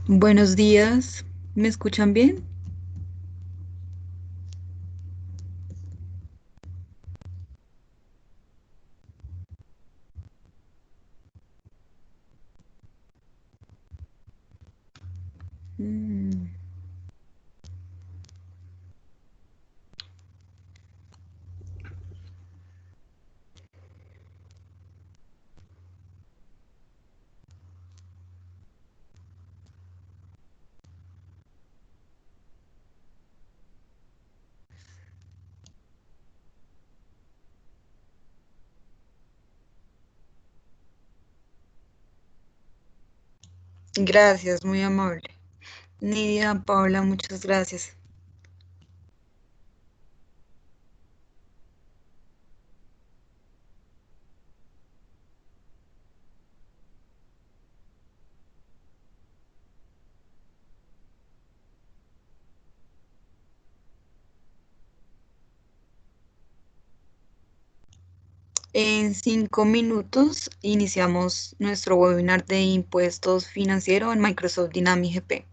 Buenos días, ¿me escuchan bien? Mm, Gracias, muy amable. Nidia, Paula, muchas gracias. En 5 minutos iniciamos nuestro webinar de impuestos financieros en Microsoft Dynamics GP.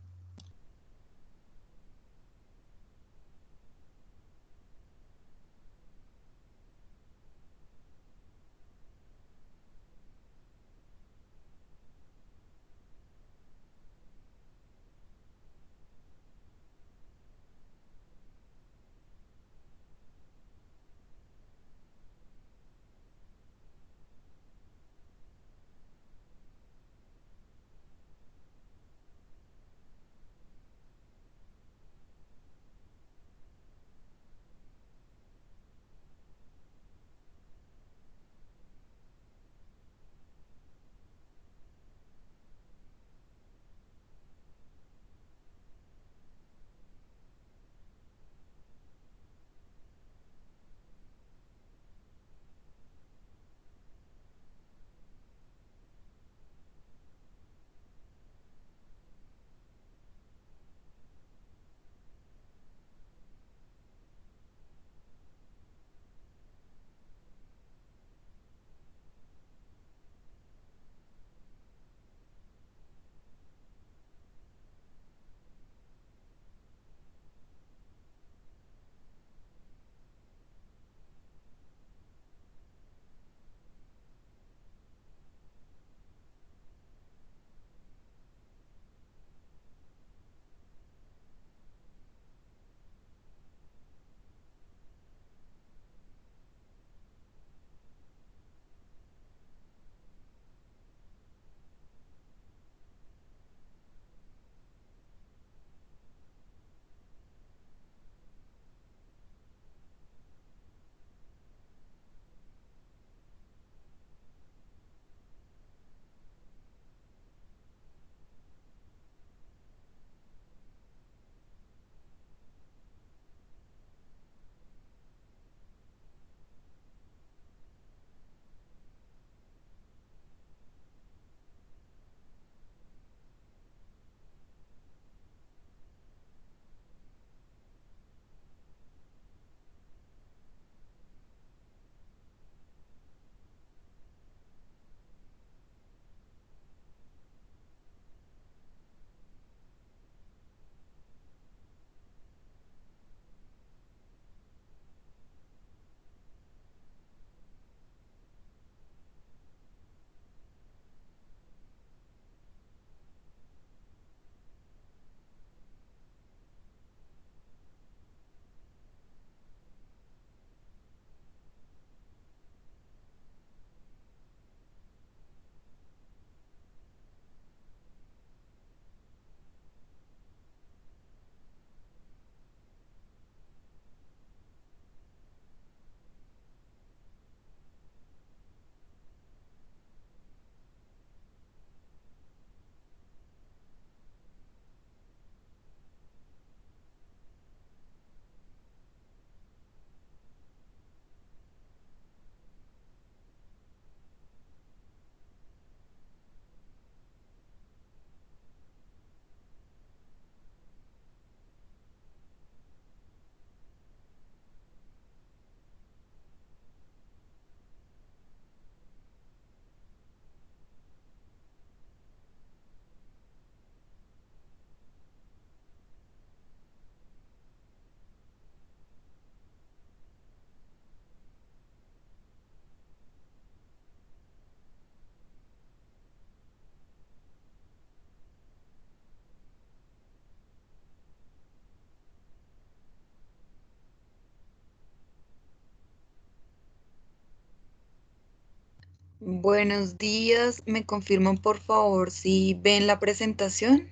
Buenos días, ¿me confirman por favor si ven la presentación?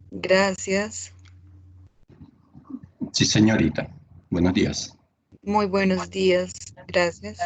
Gracias. Sí, señorita. Buenos días. Muy buenos días, gracias.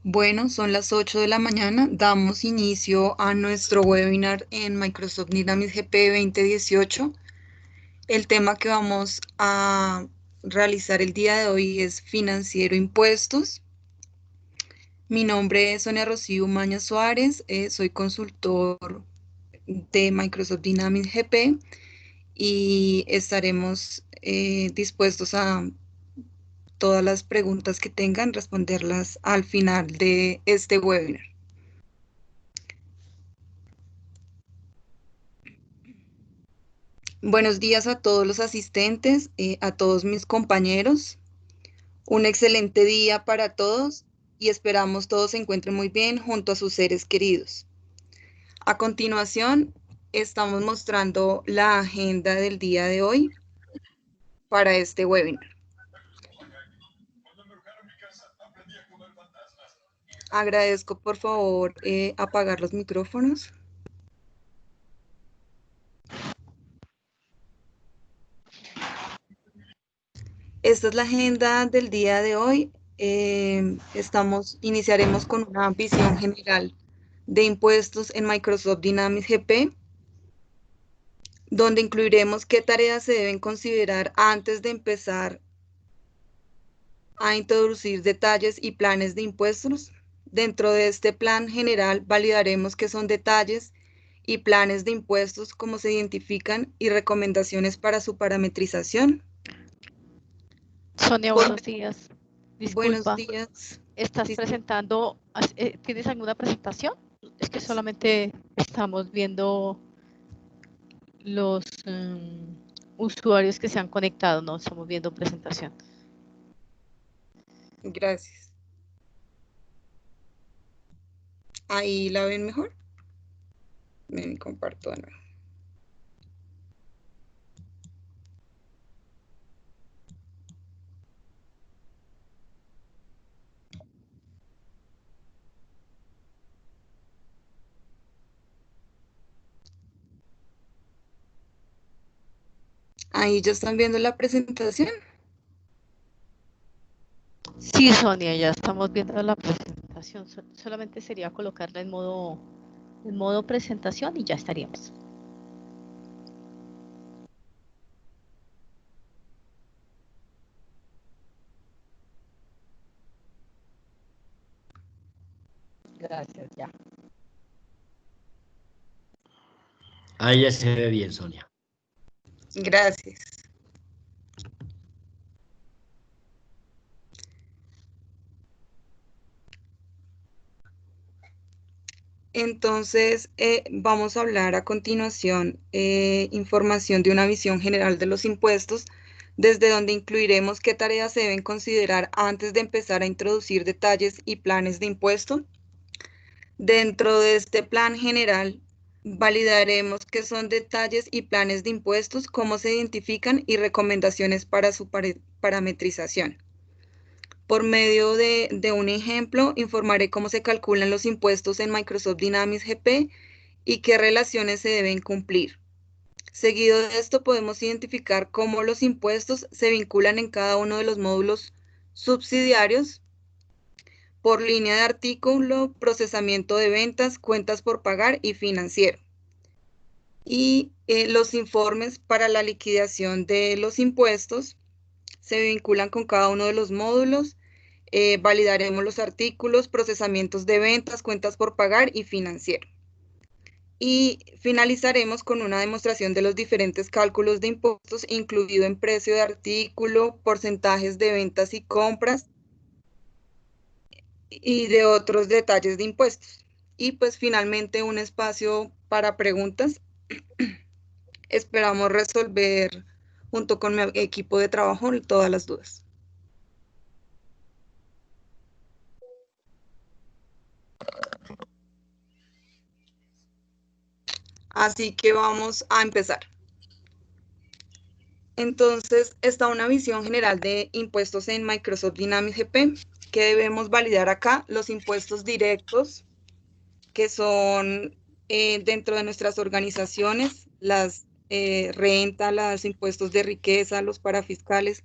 Bueno, son las 8 de la mañana. Damos inicio a nuestro webinar en Microsoft Dynamics GP 2018. El tema que vamos a realizar el día de hoy es financiero impuestos. Mi nombre es Sonia Rocío Umaña Suárez, soy consultor de Microsoft Dynamics GP y estaremos dispuestos a todas las preguntas que tengan, responderlas al final de este webinar. Buenos días a todos los asistentes, a todos mis compañeros. Un excelente día para todos y esperamos todos se encuentren muy bien junto a sus seres queridos. A continuación, estamos mostrando la agenda del día de hoy para este webinar. Agradezco por favor apagar los micrófonos. Esta es la agenda del día de hoy. Iniciaremos con una visión general de impuestos en Microsoft Dynamics GP, donde incluiremos qué tareas se deben considerar antes de empezar a introducir detalles y planes de impuestos. Dentro de este plan general validaremos qué son detalles y planes de impuestos, cómo se identifican y recomendaciones para su parametrización. Sonia, buenos días. Buenos Disculpa, días. ¿estás Sí, presentando, tienes alguna presentación? Es que solamente estamos viendo los usuarios que se han conectado, no estamos viendo presentación. gracias. Ahí la ven mejor. Ven, comparto de nuevo. Ahí ya están viendo la presentación. Sí, Sonia, ya estamos viendo la presentación. Solamente sería colocarla en modo presentación y ya estaríamos. Gracias, ya. Ahí ya se ve bien, Sonia. Gracias. Entonces, vamos a hablar a continuación información de una visión general de los impuestos, desde donde incluiremos qué tareas se deben considerar antes de empezar a introducir detalles y planes de impuesto. Dentro de este plan general, validaremos qué son detalles y planes de impuestos, cómo se identifican y recomendaciones para su parametrización. Por medio de un ejemplo, informaré cómo se calculan los impuestos en Microsoft Dynamics GP y qué relaciones se deben cumplir. Seguido de esto, podemos identificar cómo los impuestos se vinculan en cada uno de los módulos subsidiarios por línea de artículo, procesamiento de ventas, cuentas por pagar y financiero. Y los informes para la liquidación de los impuestos se vinculan con cada uno de los módulos. Validaremos los artículos, procesamientos de ventas, cuentas por pagar y financiero. Y finalizaremos con una demostración de los diferentes cálculos de impuestos, incluido en precio de artículo, porcentajes de ventas y compras, y de otros detalles de impuestos. Y pues finalmente un espacio para preguntas. Esperamos resolver junto con mi equipo de trabajo todas las dudas. Así que vamos a empezar. Entonces, está una visión general de impuestos en Microsoft Dynamics GP, que debemos validar acá. Los impuestos directos, que son dentro de nuestras organizaciones, las renta, los impuestos de riqueza, los parafiscales.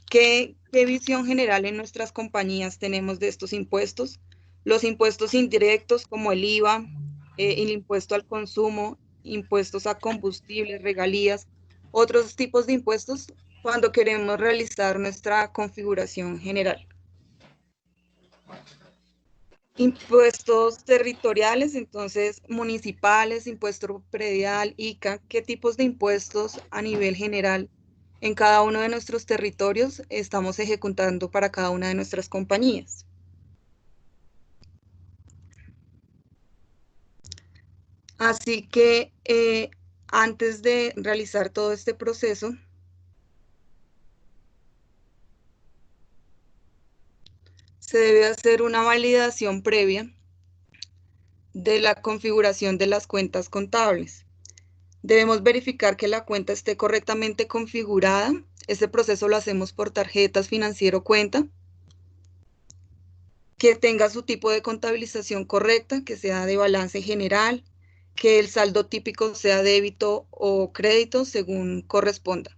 ¿Qué visión general en nuestras compañías tenemos de estos impuestos? Los impuestos indirectos como el IVA, el impuesto al consumo, impuestos a combustibles, regalías, otros tipos de impuestos cuando queremos realizar nuestra configuración general. Impuestos territoriales, entonces municipales, impuesto predial, ICA, ¿qué tipos de impuestos a nivel general en cada uno de nuestros territorios estamos ejecutando para cada una de nuestras compañías? Así que antes de realizar todo este proceso, se debe hacer una validación previa de la configuración de las cuentas contables. Debemos verificar que la cuenta esté correctamente configurada. Este proceso lo hacemos por tarjetas financiero cuenta, que tenga su tipo de contabilización correcta, que sea de balance general, que el saldo típico sea débito o crédito según corresponda.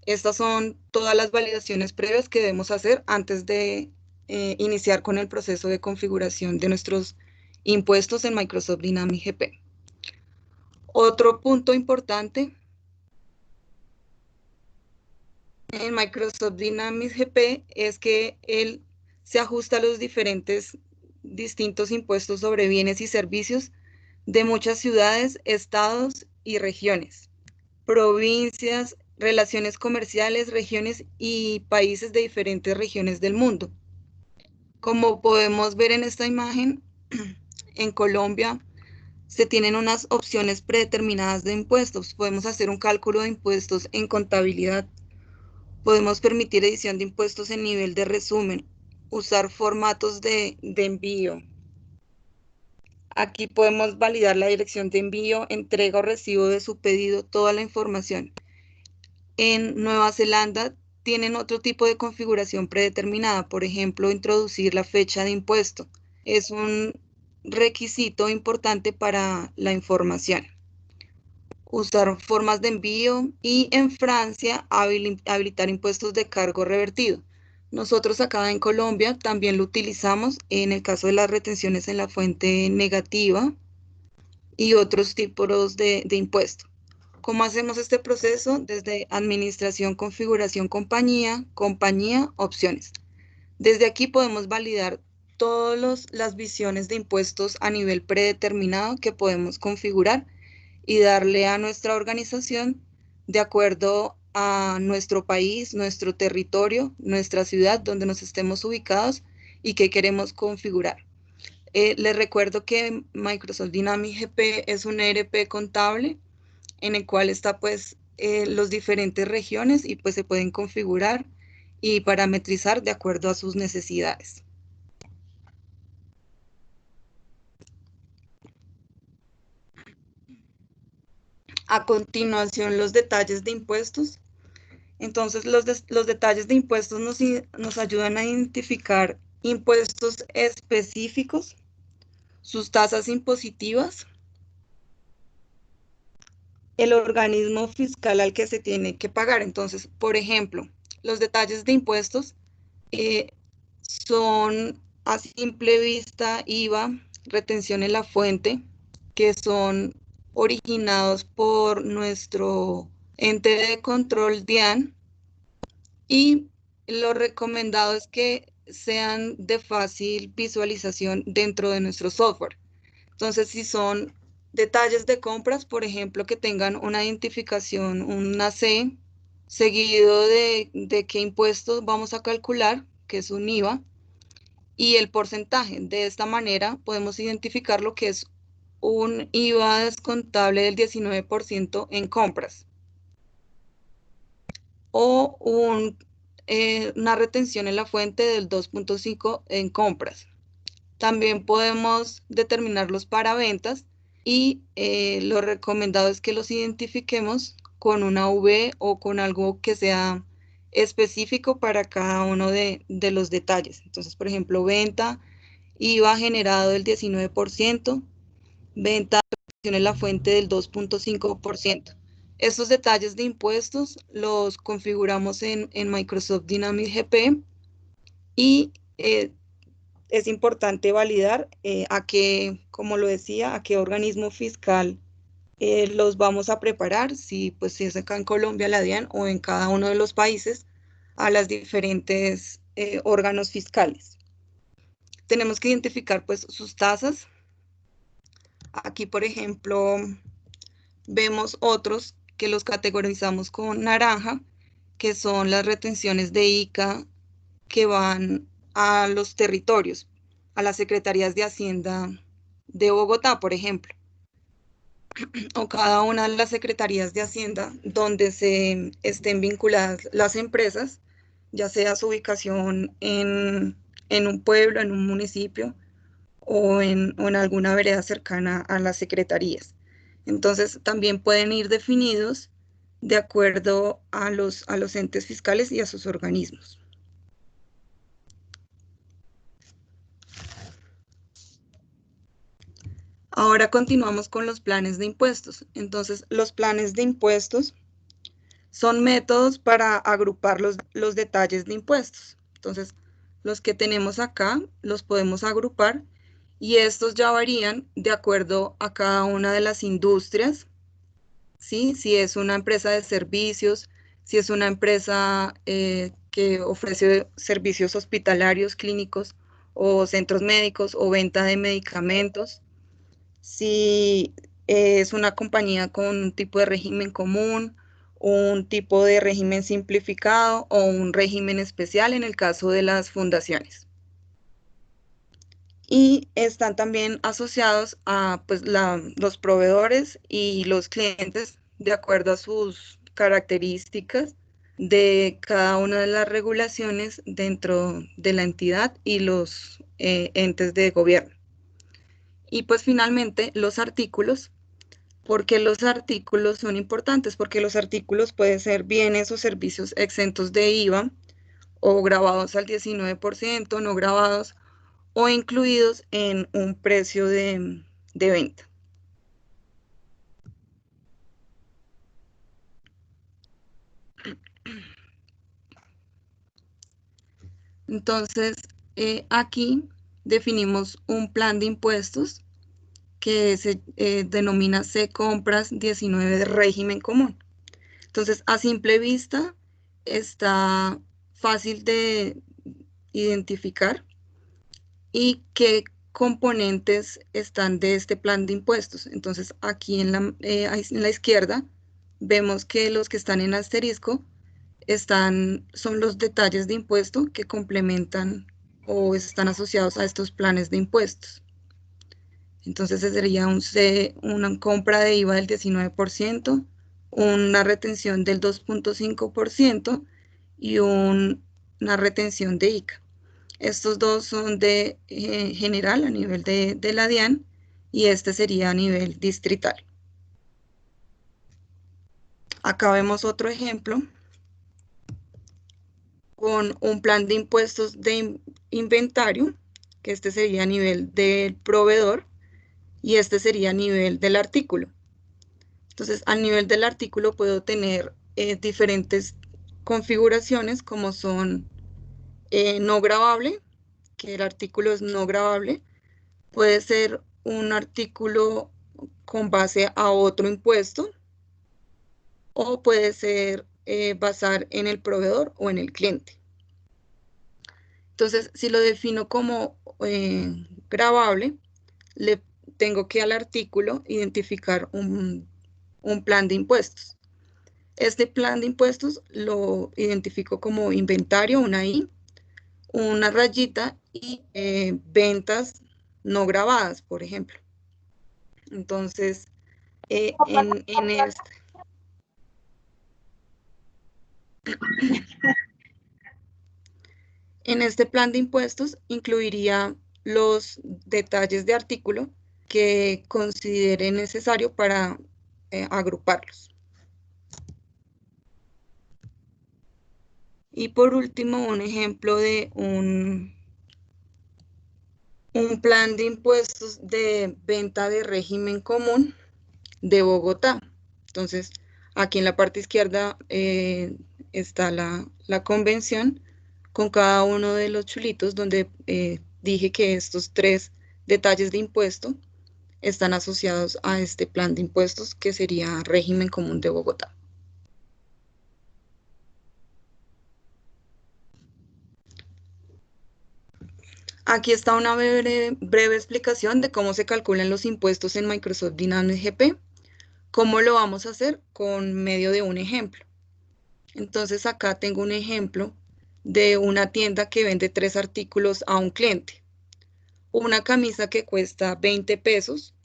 Estas son todas las validaciones previas que debemos hacer antes de iniciar con el proceso de configuración de nuestros impuestos en Microsoft Dynamics GP. Otro punto importante en Microsoft Dynamics GP es que él se ajusta a los distintos impuestos sobre bienes y servicios de muchas ciudades, estados y regiones, provincias, relaciones comerciales, regiones y países de diferentes regiones del mundo. Como podemos ver en esta imagen, en Colombia se tienen unas opciones predeterminadas de impuestos. Podemos hacer un cálculo de impuestos en contabilidad. Podemos permitir edición de impuestos en nivel de resumen, usar formatos de envío. Aquí podemos validar la dirección de envío, entrega o recibo de su pedido, toda la información. En Nueva Zelanda tienen otro tipo de configuración predeterminada, por ejemplo, introducir la fecha de impuesto. Es un requisito importante para la información. Usar formas de envío y en Francia habilitar impuestos de cargo revertido. Nosotros acá en Colombia también lo utilizamos en el caso de las retenciones en la fuente negativa y otros tipos de impuestos. ¿Cómo hacemos este proceso? Desde administración, configuración, compañía, opciones. Desde aquí podemos validar todas las visiones de impuestos a nivel predeterminado que podemos configurar y darle a nuestra organización de acuerdo a nuestro país, nuestro territorio, nuestra ciudad, donde nos estemos ubicados y qué queremos configurar. Les recuerdo que Microsoft Dynamics GP es un ERP contable en el cual está pues las diferentes regiones y pues se pueden configurar y parametrizar de acuerdo a sus necesidades. A continuación, los detalles de impuestos. Entonces, los detalles de impuestos nos ayudan a identificar impuestos específicos, sus tasas impositivas, el organismo fiscal al que se tiene que pagar. Entonces, por ejemplo, los detalles de impuestos son a simple vista IVA, retención en la fuente, que son originados por nuestro ente de control DIAN, y lo recomendado es que sean de fácil visualización dentro de nuestro software. Entonces, si son detalles de compras, por ejemplo, que tengan una identificación, una C, seguido de qué impuestos vamos a calcular, que es un IVA, y el porcentaje. De esta manera podemos identificar lo que es un IVA descontable del 19% en compras, o una retención en la fuente del 2.5% en compras. También podemos determinarlos para ventas, y lo recomendado es que los identifiquemos con una V o con algo que sea específico para cada uno de los detalles. Entonces, por ejemplo, venta, IVA generado del 19%, venta en la fuente del 2.5%. Estos detalles de impuestos los configuramos en Microsoft Dynamics GP, y es importante validar a qué, como lo decía, a qué organismo fiscal los vamos a preparar, si es acá en Colombia la DIAN o en cada uno de los países, a las diferentes órganos fiscales. Tenemos que identificar sus tasas. Aquí, por ejemplo, vemos otros que los categorizamos con naranja, que son las retenciones de ICA que van a los territorios, a las secretarías de Hacienda de Bogotá, por ejemplo, o cada una de las secretarías de Hacienda donde se estén vinculadas las empresas, ya sea su ubicación en un pueblo, en un municipio, o en alguna vereda cercana a las secretarías. Entonces, también pueden ir definidos de acuerdo a los entes fiscales y a sus organismos. Ahora continuamos con los planes de impuestos. Entonces, los planes de impuestos son métodos para agrupar los detalles de impuestos. Entonces, los que tenemos acá los podemos agrupar, y estos ya varían de acuerdo a cada una de las industrias, ¿sí? Si es una empresa de servicios, si es una empresa que ofrece servicios hospitalarios, clínicos, o centros médicos, o venta de medicamentos. Si es una compañía con un tipo de régimen común, un tipo de régimen simplificado, o un régimen especial en el caso de las fundaciones. Y están también asociados a los proveedores y los clientes de acuerdo a sus características de cada una de las regulaciones dentro de la entidad y los entes de gobierno. Y finalmente los artículos. ¿Por qué los artículos son importantes? Porque los artículos pueden ser bienes o servicios exentos de IVA, o grabados al 19%, no grabados, o incluidos en un precio de venta. Entonces, aquí definimos un plan de impuestos que se denomina C-Compras 19 de régimen común. Entonces, a simple vista, está fácil de identificar y qué componentes están de este plan de impuestos. Entonces, aquí en la izquierda vemos que los que están en asterisco son los detalles de impuesto que complementan o están asociados a estos planes de impuestos. Entonces, ese sería una compra de IVA del 19%, una retención del 2.5% y una retención de ICA. Estos dos son de general a nivel de la DIAN, y este sería a nivel distrital. Acá vemos otro ejemplo con un plan de impuestos de inventario, que este sería a nivel del proveedor y este sería a nivel del artículo. Entonces, a nivel del artículo puedo tener diferentes configuraciones como son no gravable, que el artículo es no gravable, puede ser un artículo con base a otro impuesto o puede ser basar en el proveedor o en el cliente. Entonces, si lo defino como gravable, le tengo que al artículo identificar un plan de impuestos. Este plan de impuestos lo identifico como inventario, una I, una rayita y ventas no grabadas, por ejemplo. Entonces, en este plan de impuestos incluiría los detalles de artículo que considere necesario para agruparlos. Y por último, un ejemplo de un plan de impuestos de venta de régimen común de Bogotá. Entonces, aquí en la parte izquierda está la convención con cada uno de los chulitos donde dije que estos 3 detalles de impuesto están asociados a este plan de impuestos que sería régimen común de Bogotá. Aquí está una breve explicación de cómo se calculan los impuestos en Microsoft Dynamics GP. ¿Cómo lo vamos a hacer? Con medio de un ejemplo. Entonces acá tengo un ejemplo de una tienda que vende 3 artículos a un cliente. Una camisa que cuesta 20 pesos,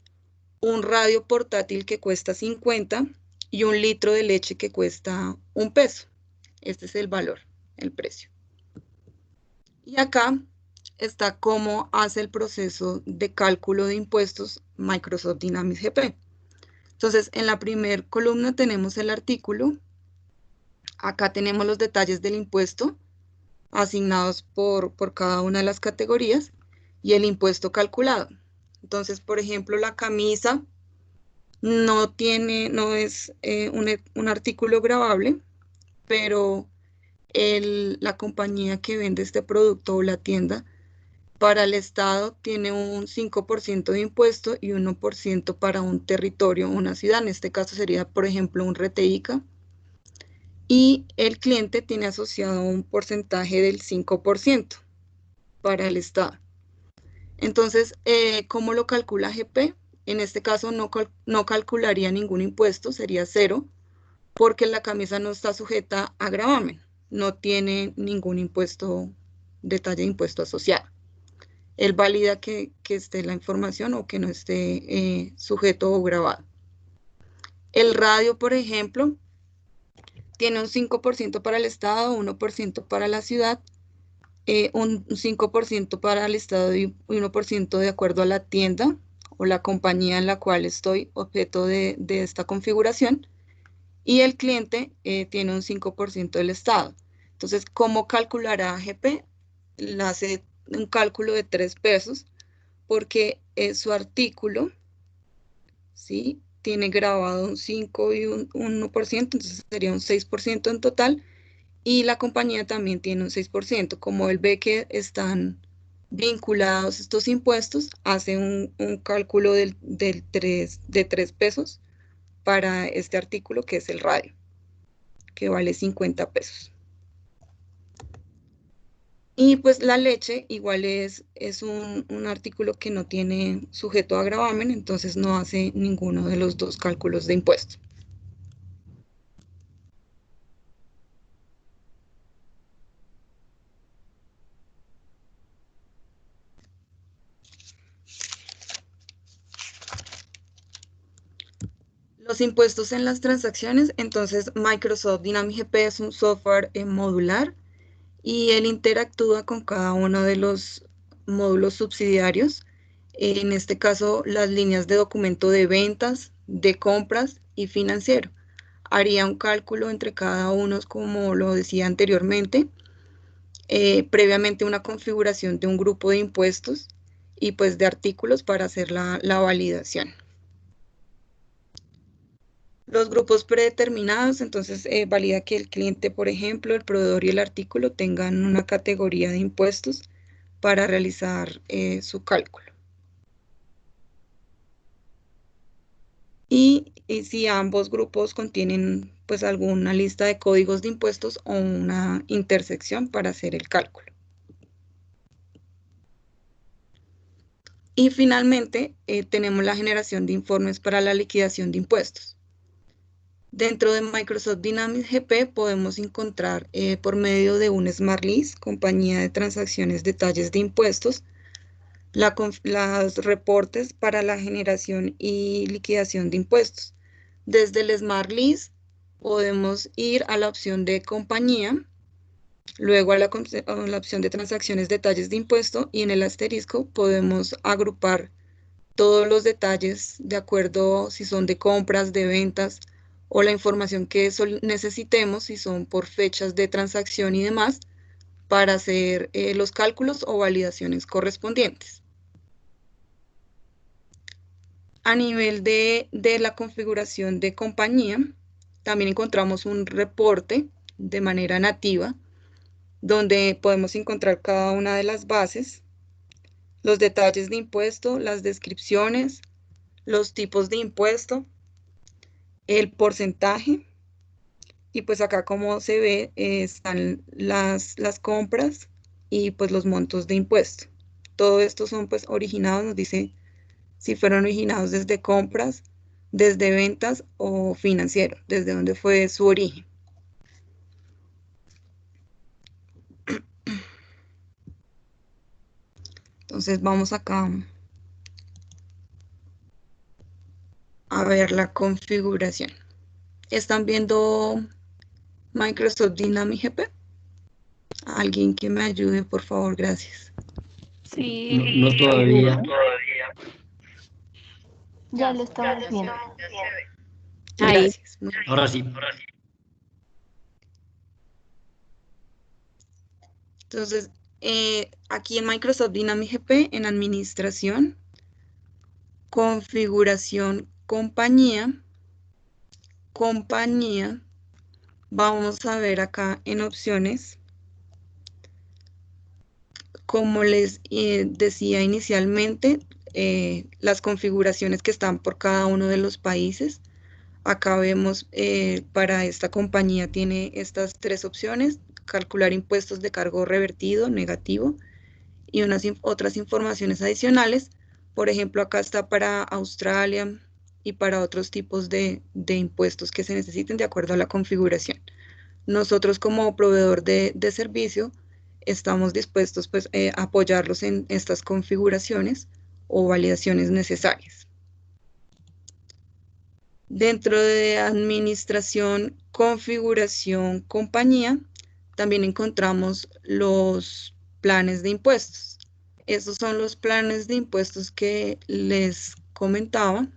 un radio portátil que cuesta 50 y un litro de leche que cuesta 1 peso. Este es el valor, el precio. Y acá está cómo hace el proceso de cálculo de impuestos Microsoft Dynamics GP. Entonces, en la primera columna tenemos el artículo. Acá tenemos los detalles del impuesto asignados por cada una de las categorías y el impuesto calculado. Entonces, por ejemplo, la camisa no es un artículo gravable, pero la compañía que vende este producto o la tienda para el Estado tiene un 5% de impuesto y 1% para un territorio o una ciudad. En este caso sería, por ejemplo, un RTICA. Y el cliente tiene asociado un porcentaje del 5% para el Estado. Entonces, ¿cómo lo calcula GP? En este caso no calcularía ningún impuesto, sería 0, porque la camisa no está sujeta a gravamen, no tiene ningún impuesto, detalle de impuesto asociado. Él valida que esté la información o que no esté sujeto o grabado. El radio, por ejemplo, tiene un 5% para el Estado, 1% para la ciudad, un 5% para el Estado y 1% de acuerdo a la tienda o la compañía en la cual estoy objeto de esta configuración. Y el cliente tiene un 5% del Estado. Entonces, ¿cómo calculará GP? Hace un cálculo de 3 pesos porque su artículo, ¿sí?, tiene grabado un 5 y un 1%, entonces sería un 6% en total, y la compañía también tiene un 6%. Como él ve que están vinculados estos impuestos, hace un cálculo de 3 pesos para este artículo que es el radio, que vale 50 pesos. Y pues la leche igual es un artículo que no tiene sujeto a gravamen, entonces no hace ninguno de los dos cálculos de impuesto. Los impuestos en las transacciones, entonces Microsoft Dynamics GP es un software modular y él interactúa con cada uno de los módulos subsidiarios. En este caso, las líneas de documento de ventas, de compras y financiero. Haría un cálculo entre cada uno, como lo decía anteriormente, previamente una configuración de un grupo de impuestos y pues de artículos para hacer la validación. Los grupos predeterminados, entonces valida que el cliente, por ejemplo, el proveedor y el artículo tengan una categoría de impuestos para realizar su cálculo. Y si ambos grupos contienen pues alguna lista de códigos de impuestos o una intersección para hacer el cálculo. Y finalmente tenemos la generación de informes para la liquidación de impuestos. Dentro de Microsoft Dynamics GP podemos encontrar por medio de un Smart List, compañía de transacciones detalles de impuestos, los reportes para la generación y liquidación de impuestos. Desde el Smart List podemos ir a la opción de compañía, luego a la opción de transacciones detalles de impuesto y en el asterisco podemos agrupar todos los detalles de acuerdo si son de compras, de ventas o la información que necesitemos, si son por fechas de transacción y demás, para hacer los cálculos o validaciones correspondientes. A nivel de la configuración de compañía, también encontramos un reporte de manera nativa, donde podemos encontrar cada una de las bases, los detalles de impuesto, las descripciones, los tipos de impuesto, el porcentaje, y pues acá como se ve están las compras y pues los montos de impuesto. Todo esto son pues originados, nos dice si fueron originados desde compras, desde ventas o financiero, desde donde fue su origen. Entonces vamos acá a ver la configuración. ¿Están viendo Microsoft Dynamics GP? Alguien que me ayude, por favor, gracias. Sí. No todavía. Ya lo estamos viendo. Ahí. Gracias. Ahora sí. Entonces, aquí en Microsoft Dynamics GP, en administración, configuración, compañía, vamos a ver acá en opciones, como les decía inicialmente, las configuraciones que están por cada uno de los países. Acá vemos para esta compañía tiene estas tres opciones: calcular impuestos de cargo revertido, negativo, y otras informaciones adicionales. Por ejemplo, acá está para Australia y para otros tipos de impuestos que se necesiten de acuerdo a la configuración. Nosotros como proveedor de servicio estamos dispuestos pues, a apoyarlos en estas configuraciones o validaciones necesarias. Dentro de administración, configuración, compañía, también encontramos los planes de impuestos. Estos son los planes de impuestos que les comentaba.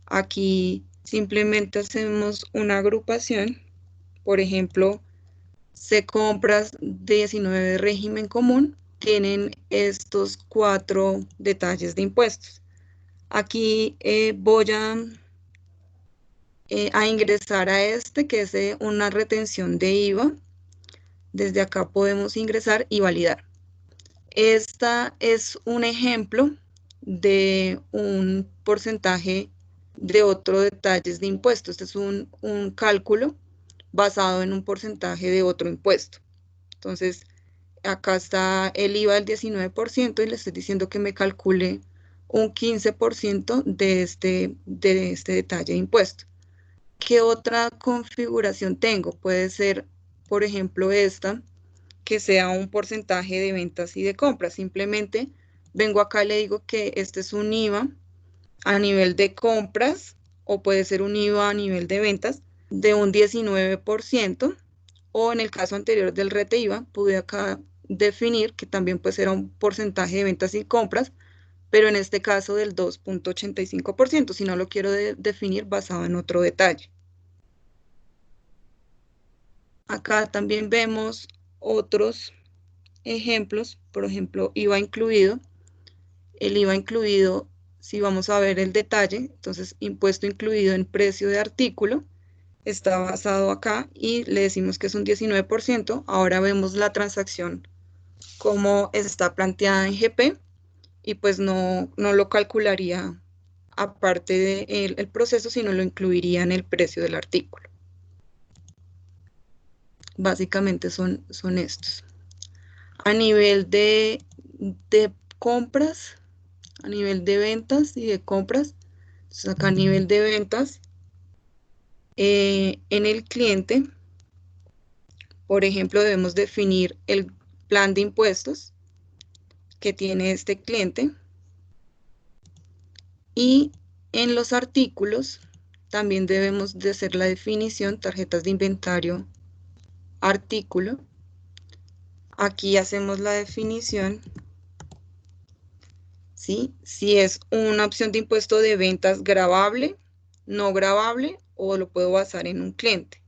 Aquí simplemente hacemos una agrupación. Por ejemplo, compras 19 de régimen común tienen estos 4 detalles de impuestos. Aquí voy a ingresar a este, que es una retención de IVA. Desde acá podemos ingresar y validar. Esta es un ejemplo de un porcentaje de otro detalles de impuestos. Este es un cálculo basado en un porcentaje de otro impuesto. Entonces, acá está el IVA del 19% y le estoy diciendo que me calcule un 15% de este detalle de impuesto. ¿Qué otra configuración tengo? Puede ser, por ejemplo, esta, que sea un porcentaje de ventas y de compras. Simplemente vengo acá y le digo que este es un IVA a nivel de compras, o puede ser un IVA a nivel de ventas de un 19%, o en el caso anterior del RETE IVA, pude acá definir que también pues era un porcentaje de ventas y compras, pero en este caso del 2.85%, si no lo quiero definir basado en otro detalle. Acá también vemos otros ejemplos, por ejemplo, IVA incluido. El IVA incluido, si vamos a ver el detalle, entonces impuesto incluido en precio de artículo, está basado acá y le decimos que es un 19%. Ahora vemos la transacción como está planteada en GP y pues no lo calcularía aparte del proceso, sino lo incluiría en el precio del artículo. Básicamente son estos. A nivel de compras, a nivel de ventas y de compras, entonces acá a nivel de ventas, en el cliente, por ejemplo, debemos definir el plan de impuestos que tiene este cliente. Y en los artículos también debemos de hacer la definición, tarjetas de inventario, artículo. Aquí hacemos la definición, ¿sí? Si es una opción de impuesto de ventas gravable, no gravable, o lo puedo basar en un cliente.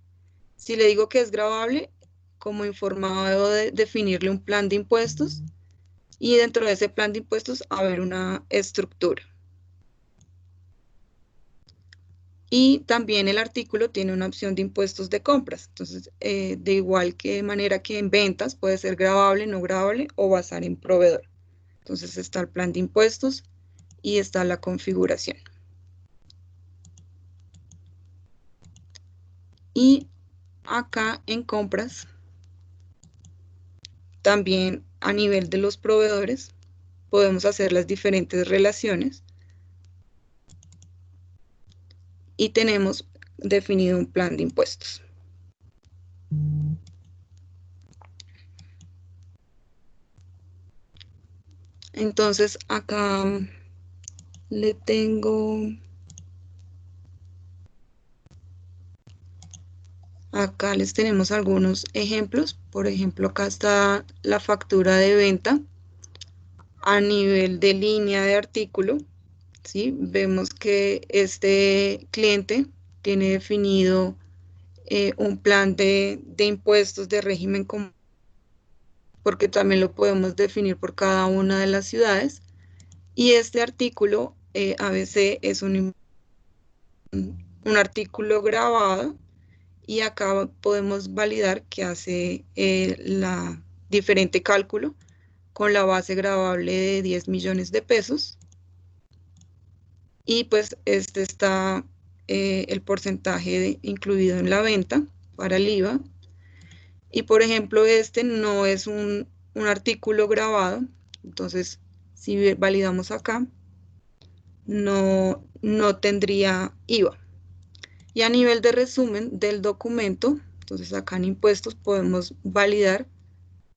Si le digo que es gravable, como informado debo de definirle un plan de impuestos y dentro de ese plan de impuestos haber una estructura. Y también el artículo tiene una opción de impuestos de compras. Entonces, de igual que manera que en ventas puede ser gravable, no gravable o basar en proveedor. Entonces está el plan de impuestos y está la configuración. Y acá en compras, también a nivel de los proveedores, podemos hacer las diferentes relaciones. Y tenemos definido un plan de impuestos. Entonces acá le tengo, acá les tenemos algunos ejemplos. Por ejemplo, acá está la factura de venta a nivel de línea de artículo, ¿sí? Vemos que este cliente tiene definido un plan de impuestos de régimen común, porque también lo podemos definir por cada una de las ciudades. Y este artículo ABC es un artículo grabado y acá podemos validar que hace la diferente cálculo con la base gravable de 10 millones de pesos. Y pues este está el porcentaje incluido en la venta para el IVA. Y por ejemplo, este no es un artículo grabado, entonces si validamos acá, no tendría IVA. Y a nivel de resumen del documento, entonces acá en impuestos podemos validar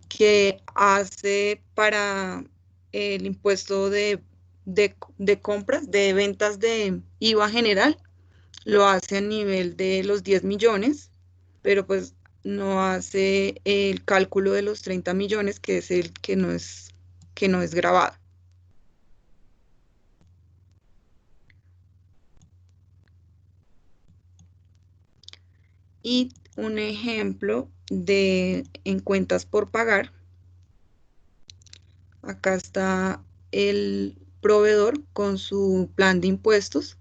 que hace para el impuesto de compras, de ventas de IVA general, lo hace a nivel de los 10 millones, pero pues no hace el cálculo de los 30 millones, que es el que no es grabado. Y un ejemplo en cuentas por pagar. Acá está el proveedor con su plan de impuestos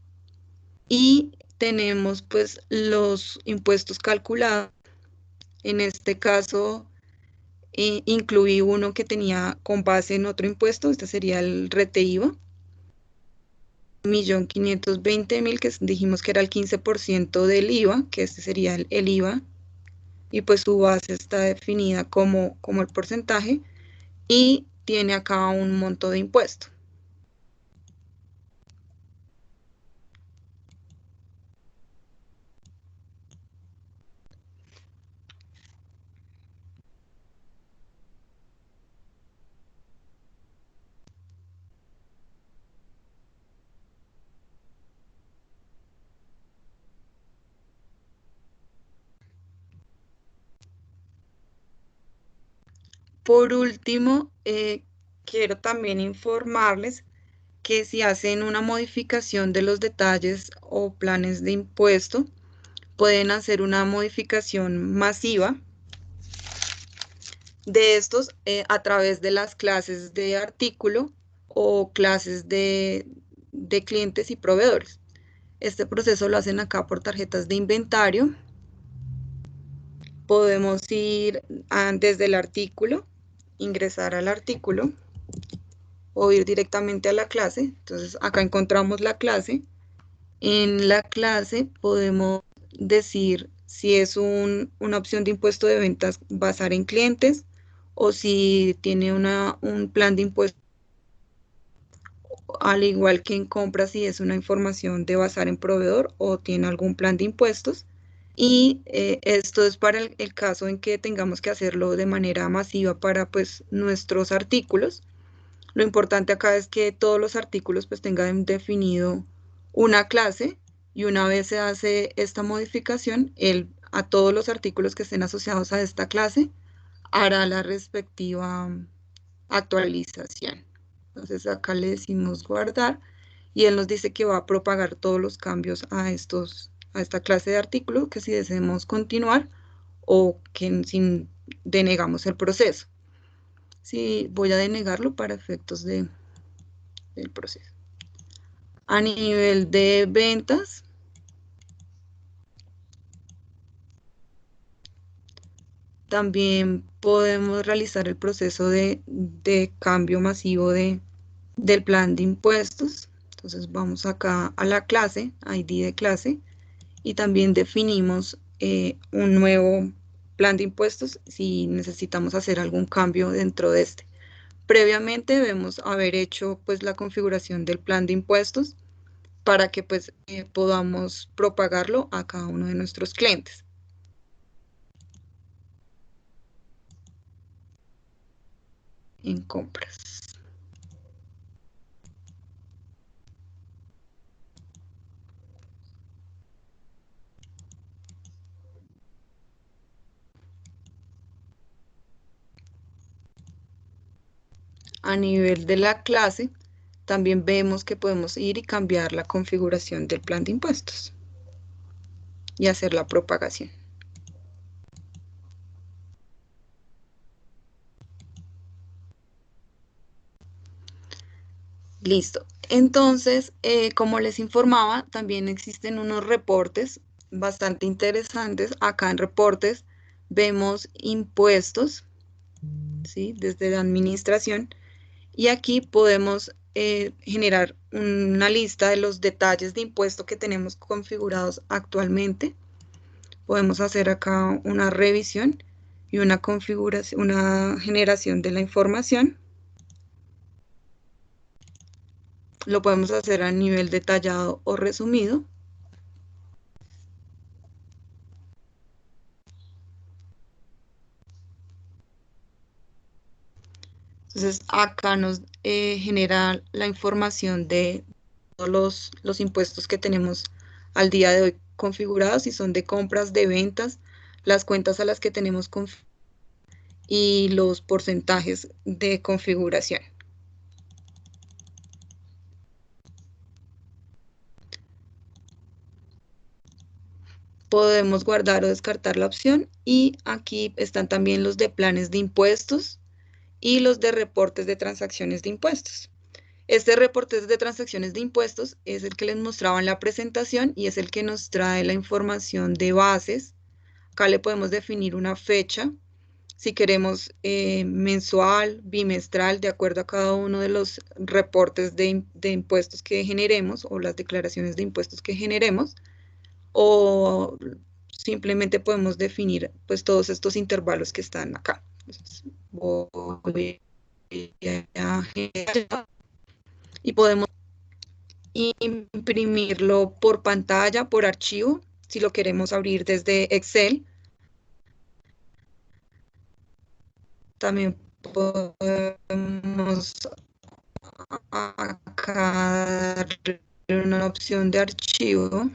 y tenemos pues los impuestos calculados. En este caso incluí uno que tenía con base en otro impuesto, este sería el RETE-IVA. 1.520.000, que dijimos que era el 15% del IVA, que este sería el IVA, y pues su base está definida como el porcentaje, y tiene acá un monto de impuesto. Por último, quiero también informarles que si hacen una modificación de los detalles o planes de impuesto, pueden hacer una modificación masiva de estos a través de las clases de artículo o clases de clientes y proveedores. Este proceso lo hacen acá por tarjetas de inventario. Podemos ir desde el artículo, ingresar al artículo o ir directamente a la clase. Entonces acá encontramos la clase. En la clase podemos decir si es una opción de impuesto de ventas basar en clientes o si tiene un plan de impuestos, al igual que en compras, si es una información de basar en proveedor o tiene algún plan de impuestos. Y esto es para el caso en que tengamos que hacerlo de manera masiva para pues nuestros artículos. Lo importante acá es que todos los artículos pues tengan definido una clase y una vez se hace esta modificación, a todos los artículos que estén asociados a esta clase hará la respectiva actualización. Entonces acá le decimos guardar y él nos dice que va a propagar todos los cambios a esta clase de artículo, que si deseamos continuar o que si denegamos el proceso. Sí, voy a denegarlo para efectos del proceso. A nivel de ventas, también podemos realizar el proceso de cambio masivo del plan de impuestos. Entonces vamos acá a la clase, ID de clase, y también definimos un nuevo plan de impuestos si necesitamos hacer algún cambio dentro de este. Previamente debemos haber hecho pues la configuración del plan de impuestos para que pues podamos propagarlo a cada uno de nuestros clientes. En compras. A nivel de la clase, también vemos que podemos ir y cambiar la configuración del plan de impuestos y hacer la propagación. Listo. Entonces, como les informaba, también existen unos reportes bastante interesantes. Acá en reportes vemos impuestos, ¿sí? Desde la administración. Y aquí podemos generar una lista de los detalles de impuesto que tenemos configurados actualmente. Podemos hacer acá una revisión y una configuración, una generación de la información. Lo podemos hacer a nivel detallado o resumido. Entonces acá nos genera la información de todos los impuestos que tenemos al día de hoy configurados, si son de compras, de ventas, las cuentas a las que tenemos y los porcentajes de configuración. Podemos guardar o descartar la opción y aquí están también los de planes de impuestos y los de reportes de transacciones de impuestos. Este reporte de transacciones de impuestos es el que les mostraba en la presentación y es el que nos trae la información de bases. Acá le podemos definir una fecha, si queremos mensual, bimestral, de acuerdo a cada uno de los reportes de impuestos que generemos o las declaraciones de impuestos que generemos, o simplemente podemos definir pues todos estos intervalos que están acá. Entonces, voy a generar y podemos imprimirlo por pantalla, por archivo, si lo queremos abrir desde Excel. También podemos acá darle una opción de archivo.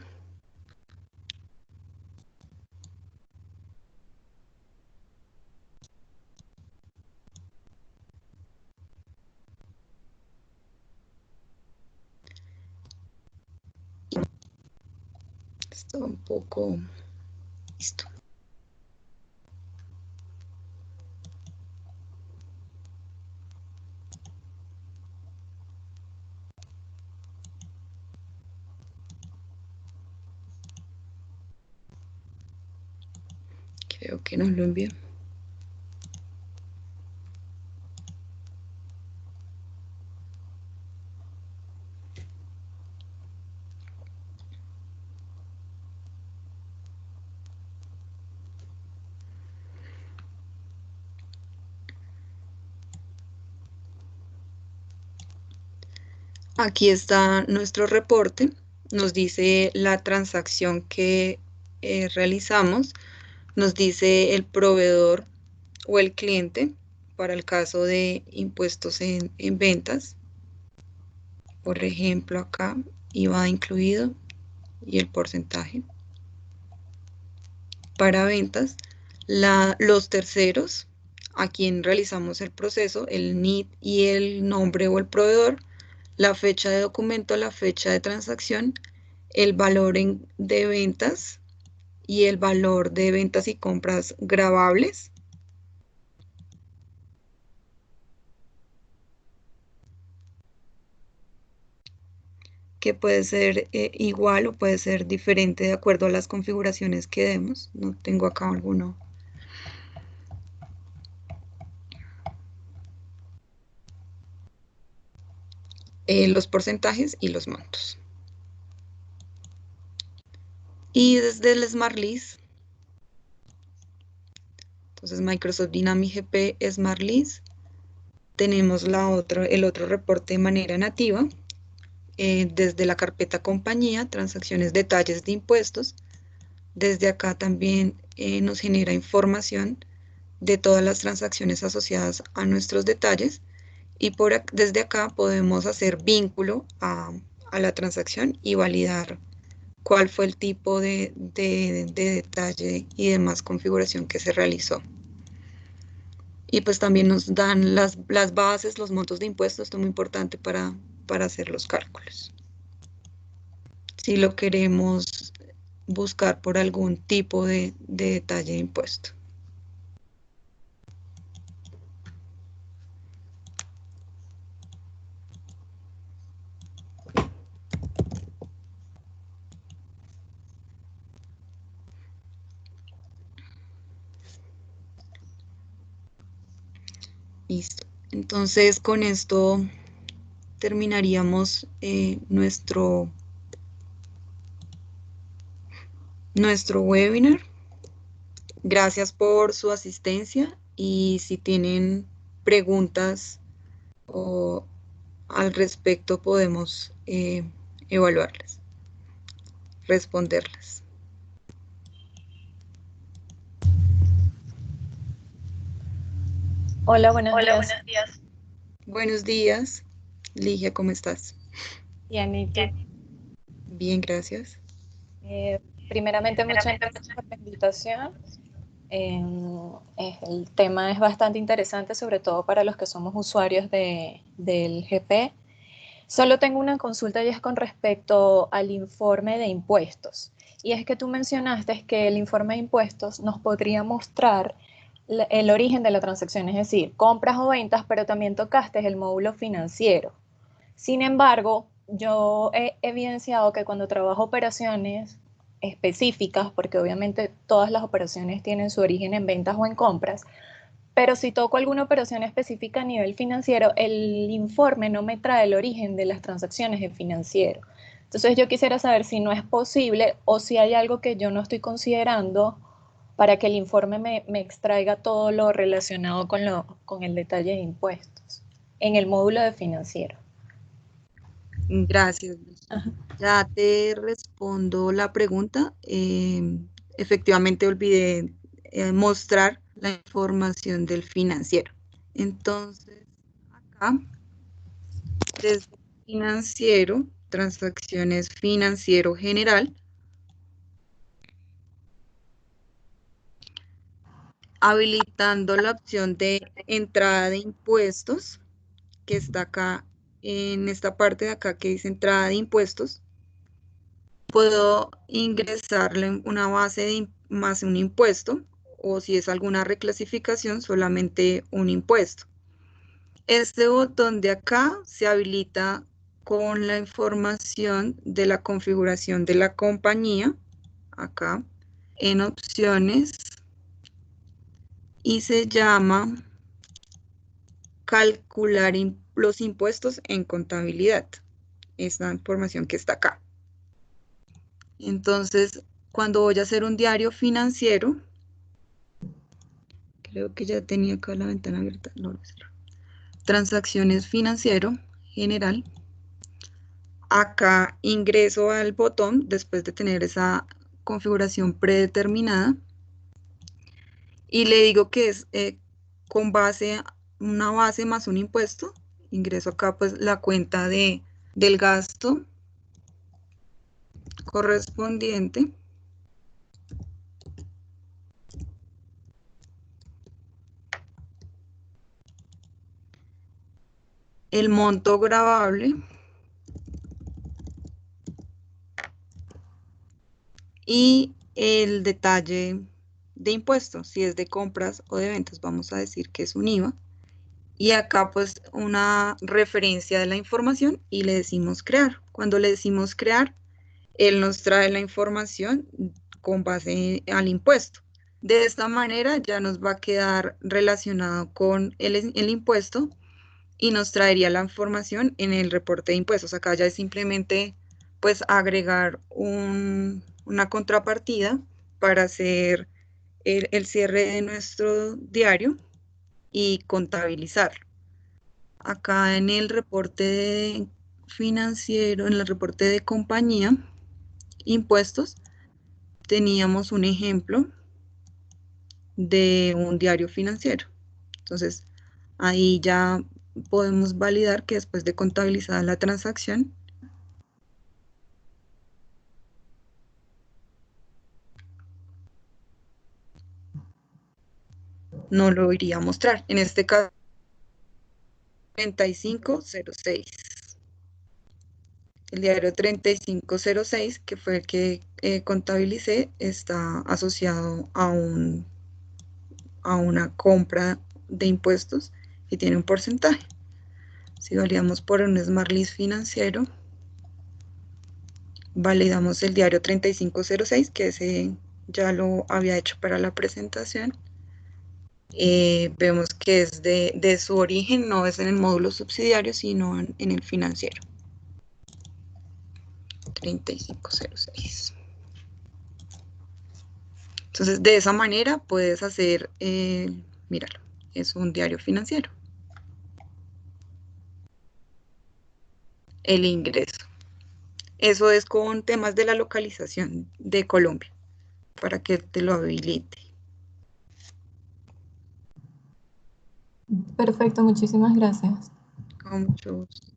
Está un poco listo. Veo que nos lo envió. Aquí está nuestro reporte. Nos dice la transacción que realizamos. Nos dice el proveedor o el cliente para el caso de impuestos en ventas. Por ejemplo, acá IVA incluido y el porcentaje. Para ventas, los terceros a quien realizamos el proceso, el NID y el nombre o el proveedor, la fecha de documento, la fecha de transacción, el valor de ventas y el valor de ventas y compras gravables. Que puede ser igual o puede ser diferente de acuerdo a las configuraciones que demos. No tengo acá alguno. Los porcentajes y los montos. Y desde el Smart List, entonces Microsoft Dynamics GP Smart List, tenemos el otro reporte de manera nativa, desde la carpeta compañía, transacciones, detalles de impuestos. Desde acá también nos genera información de todas las transacciones asociadas a nuestros detalles. Y desde acá podemos hacer vínculo a la transacción y validar cuál fue el tipo de detalle y demás configuración que se realizó. Y pues también nos dan las bases, los montos de impuestos. Esto es muy importante para hacer los cálculos. Si lo queremos buscar por algún tipo de detalle de impuesto. Listo. Entonces, con esto terminaríamos nuestro webinar. Gracias por su asistencia y si tienen preguntas al respecto podemos evaluarlas, responderlas. Hola, buenos días. Buenos días, Ligia, ¿cómo estás? Bien, ¿y tú? Bien, gracias. Primeramente, muchas gracias por la invitación. El tema es bastante interesante, sobre todo para los que somos usuarios del GP. Solo tengo una consulta y es con respecto al informe de impuestos. Y es que tú mencionaste que el informe de impuestos nos podría mostrar el origen de la transacción, es decir, compras o ventas, pero también tocaste el módulo financiero. Sin embargo, yo he evidenciado que cuando trabajo operaciones específicas, porque obviamente todas las operaciones tienen su origen en ventas o en compras, pero si toco alguna operación específica a nivel financiero, el informe no me trae el origen de las transacciones en financiero. Entonces yo quisiera saber si no es posible o si hay algo que yo no estoy considerando para que el informe me extraiga todo lo relacionado con el detalle de impuestos en el módulo de financiero. Gracias. Ajá. Ya te respondo la pregunta. Efectivamente olvidé mostrar la información del financiero. Entonces, acá, desde financiero, transacciones financiero general, habilitando la opción de entrada de impuestos, que está acá en esta parte de acá que dice entrada de impuestos, puedo ingresarle una base más un impuesto, o si es alguna reclasificación, solamente un impuesto. Este botón de acá se habilita con la información de la configuración de la compañía, acá, en opciones, y se llama calcular los impuestos en contabilidad. Esta información que está acá. Entonces, cuando voy a hacer un diario financiero, creo que ya tenía acá la ventana abierta, no lo cerré. Transacciones financiero general. Acá ingreso al botón después de tener esa configuración predeterminada y le digo que es con base, una base más un impuesto. Ingreso acá pues la cuenta del gasto correspondiente. El monto gravable y el detalle de impuestos, si es de compras o de ventas, vamos a decir que es un IVA. Y acá pues una referencia de la información y le decimos crear. Cuando le decimos crear, él nos trae la información con base al impuesto. De esta manera ya nos va a quedar relacionado con el impuesto y nos traería la información en el reporte de impuestos. Acá ya es simplemente pues agregar una contrapartida para hacer el cierre de nuestro diario y contabilizarlo. Acá en el reporte financiero, en el reporte de compañía, impuestos, teníamos un ejemplo de un diario financiero. Entonces, ahí ya podemos validar que después de contabilizada la transacción, no lo iría a mostrar. En este caso, 3506. El diario 3506, que fue el que contabilicé, está asociado a una compra de impuestos y tiene un porcentaje. Si validamos por un Smart List financiero, validamos el diario 3506, que ese ya lo había hecho para la presentación. Vemos que es de su origen, no es en el módulo subsidiario, sino en el financiero. 3506. Entonces, de esa manera puedes hacer, míralo, es un diario financiero. El ingreso. Eso es con temas de la localización de Colombia, para que te lo habilite. Perfecto, muchísimas gracias. Con mucho gusto.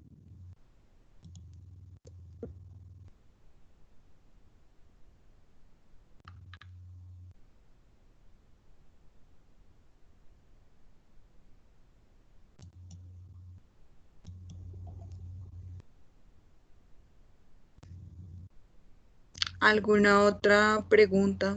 ¿Alguna otra pregunta?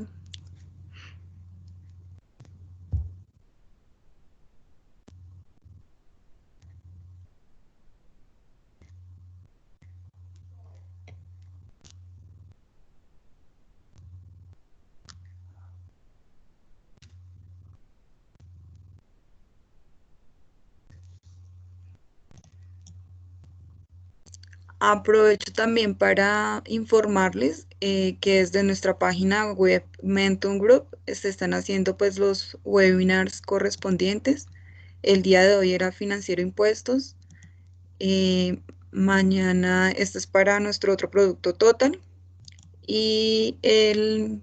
Aprovecho también para informarles que desde nuestra página web Mentum Group se están haciendo pues los webinars correspondientes. El día de hoy era financiero impuestos. Mañana este es para nuestro otro producto Total. Y el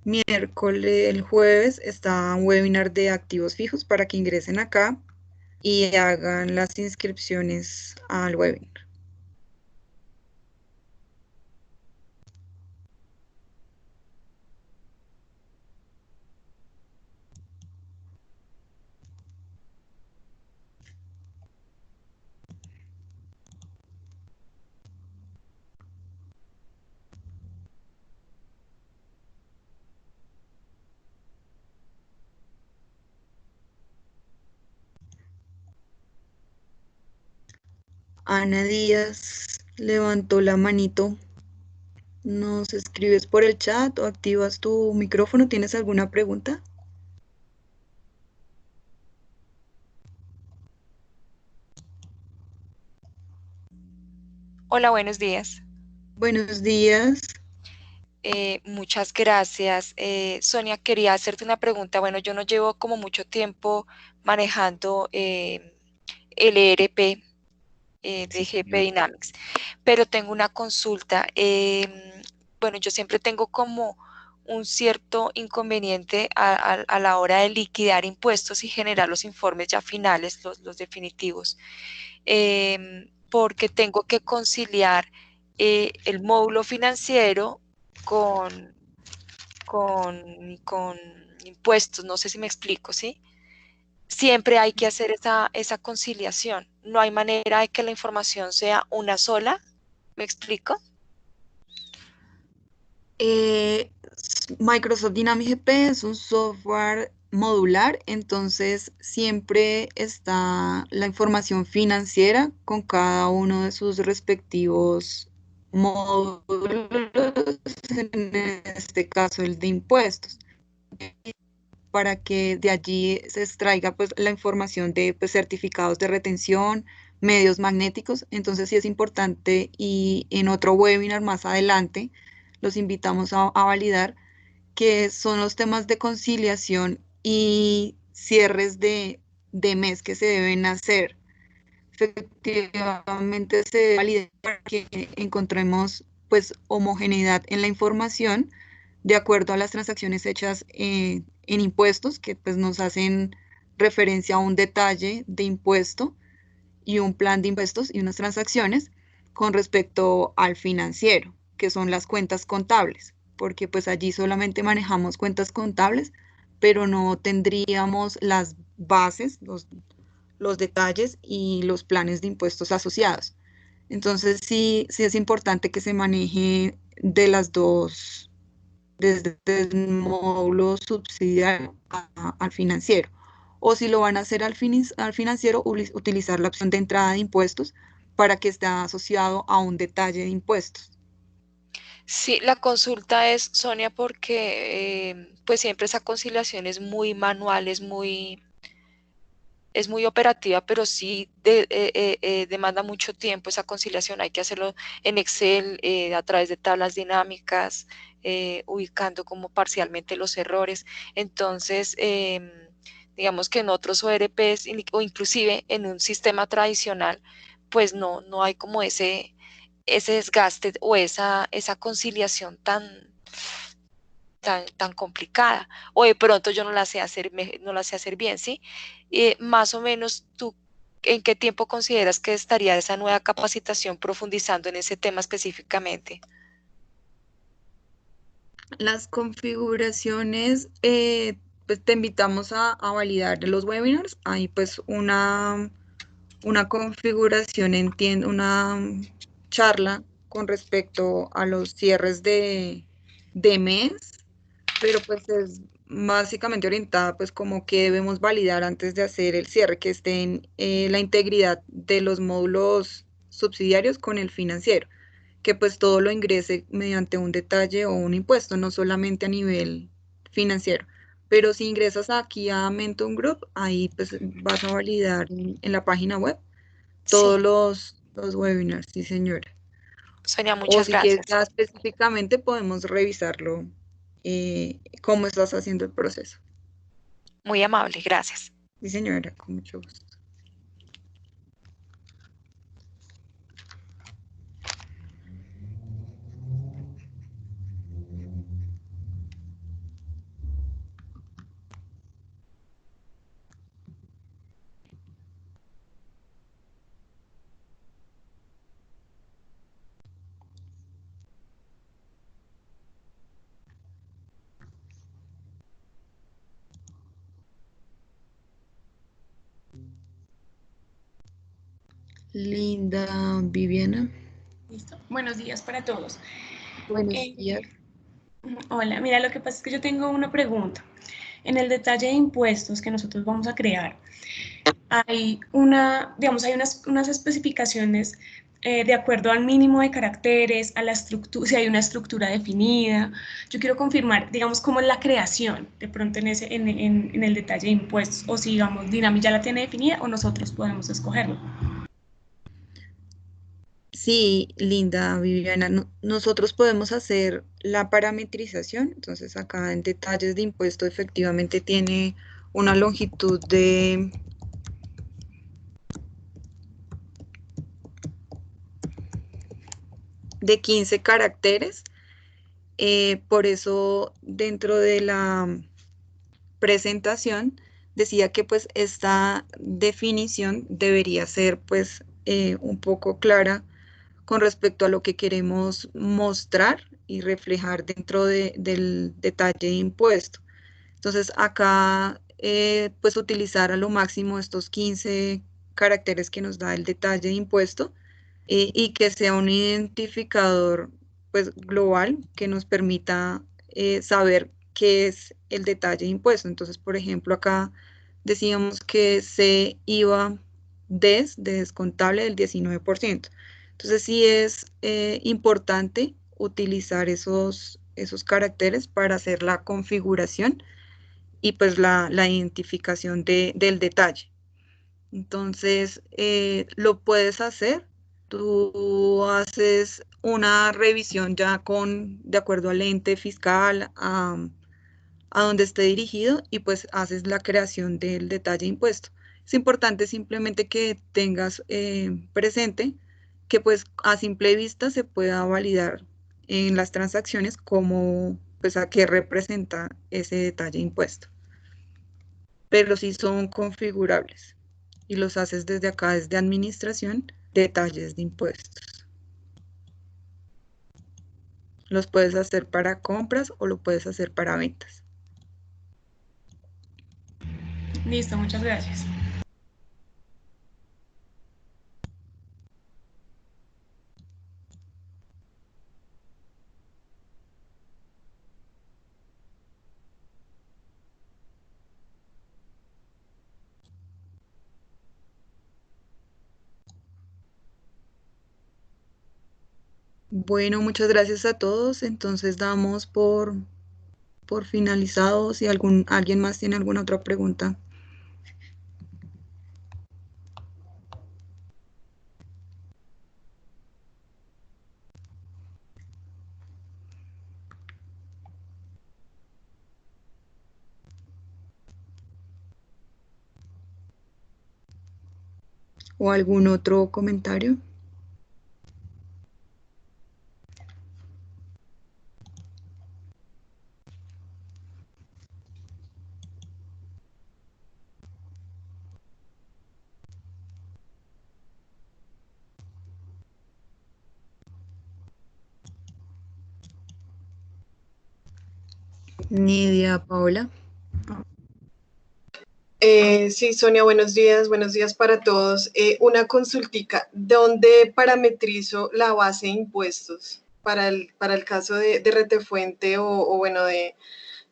miércoles, el jueves está un webinar de activos fijos para que ingresen acá y hagan las inscripciones al webinar. Ana Díaz levantó la manito. ¿Nos escribes por el chat o activas tu micrófono? ¿Tienes alguna pregunta? Hola, buenos días. Buenos días. Muchas gracias. Sonia, quería hacerte una pregunta. Bueno, yo no llevo como mucho tiempo manejando el ERP de Sí, GP señor. Dynamics, pero tengo una consulta. Bueno, yo siempre tengo como un cierto inconveniente a la hora de liquidar impuestos y generar los informes ya finales, los definitivos, porque tengo que conciliar el módulo financiero con, con impuestos, no sé si me explico, ¿sí? Siempre hay que hacer esa conciliación. No hay manera de que la información sea una sola. ¿Me explico? Microsoft Dynamics GP es un software modular, entonces siempre está la información financiera con cada uno de sus respectivos módulos, en este caso el de impuestos, para que de allí se extraiga pues la información de pues, certificados de retención, medios magnéticos. Entonces sí es importante, y en otro webinar más adelante los invitamos a validar que son los temas de conciliación y cierres de mes que se deben hacer. Efectivamente se debe validar para que encontremos pues homogeneidad en la información de acuerdo a las transacciones hechas en impuestos, que pues nos hacen referencia a un detalle de impuesto y un plan de impuestos y unas transacciones con respecto al financiero, que son las cuentas contables, porque pues allí solamente manejamos cuentas contables, pero no tendríamos las bases, los detalles y los planes de impuestos asociados. Entonces sí es importante que se maneje de las dos, desde el módulo subsidiario al financiero. O si lo van a hacer al financiero, utilizar la opción de entrada de impuestos para que esté asociado a un detalle de impuestos. Sí, la consulta es, Sonia, porque pues siempre esa conciliación es muy manual, es muy operativa, pero sí demanda mucho tiempo esa conciliación. Hay que hacerlo en Excel, a través de tablas dinámicas, ubicando como parcialmente los errores. Entonces, digamos que en otros ORPs o inclusive en un sistema tradicional, pues no hay como ese desgaste o esa conciliación tan complicada, o de pronto yo no la sé hacer, no la sé hacer bien, ¿sí? Más o menos tú, ¿en qué tiempo consideras que estaría esa nueva capacitación profundizando en ese tema específicamente? Las configuraciones, pues te invitamos a validar los webinars. Hay pues una configuración, una charla con respecto a los cierres de mes, pero pues es básicamente orientada pues como que debemos validar antes de hacer el cierre, que estén la integridad de los módulos subsidiarios con el financiero, que pues todo lo ingrese mediante un detalle o un impuesto, no solamente a nivel financiero. Pero si ingresas aquí a Mentum Group, ahí pues vas a validar en la página web todos Sí, los webinars, sí señora. Sonia, O muchas si quieres gracias. ya específicamente podemos revisarlo, cómo estás haciendo el proceso. Muy amable, gracias. Sí señora, con mucho gusto. Linda Viviana, Listo. Buenos días para todos. buenos Eh, días. Hola, mira, lo que pasa es que yo tengo una pregunta. En el detalle de impuestos que nosotros vamos a crear, hay digamos, hay unas especificaciones de acuerdo al mínimo de caracteres, a la estructura, si hay una estructura definida. Yo quiero confirmar, digamos, cómo es la creación, de pronto en el detalle de impuestos, o si, digamos, Dynamics ya la tiene definida o nosotros podemos escogerlo. Sí, linda Viviana, nosotros podemos hacer la parametrización, entonces acá en detalles de impuesto efectivamente tiene una longitud de 15 caracteres, por eso dentro de la presentación decía que pues esta definición debería ser pues un poco clara con respecto a lo que queremos mostrar y reflejar dentro del detalle de impuesto. Entonces acá pues utilizar a lo máximo estos 15 caracteres que nos da el detalle de impuesto y que sea un identificador pues global que nos permita saber qué es el detalle de impuesto. Entonces, por ejemplo, acá decíamos que se IVA de descontable del 19%. Entonces, sí es importante utilizar esos caracteres para hacer la configuración y pues la identificación del detalle. Entonces, lo puedes hacer. Tú haces una revisión ya de acuerdo al ente fiscal, a donde esté dirigido y pues haces la creación del detalle de impuesto. Es importante simplemente que tengas presente que pues a simple vista se pueda validar en las transacciones como pues a qué representa ese detalle de impuesto. Pero sí son configurables y los haces desde acá, desde administración, detalles de impuestos. Los puedes hacer para compras o lo puedes hacer para ventas. Listo, muchas gracias. Bueno, muchas gracias a todos. Entonces damos por finalizado. Si alguien más tiene alguna otra pregunta. ¿O algún otro comentario? Nidia, Paola. Sí, Sonia, buenos días para todos. Una consultica, ¿dónde parametrizo la base de impuestos para el caso de retefuente o bueno, de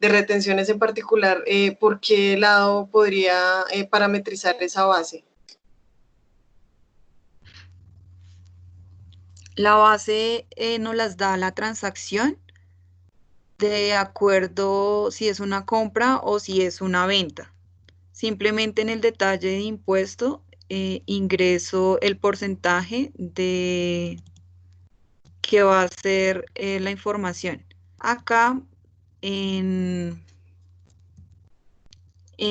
retenciones en particular? ¿Por qué lado podría parametrizar esa base? La base nos las da la transacción de acuerdo si es una compra o si es una venta. Simplemente en el detalle de impuesto ingreso el porcentaje de que va a ser la información. Acá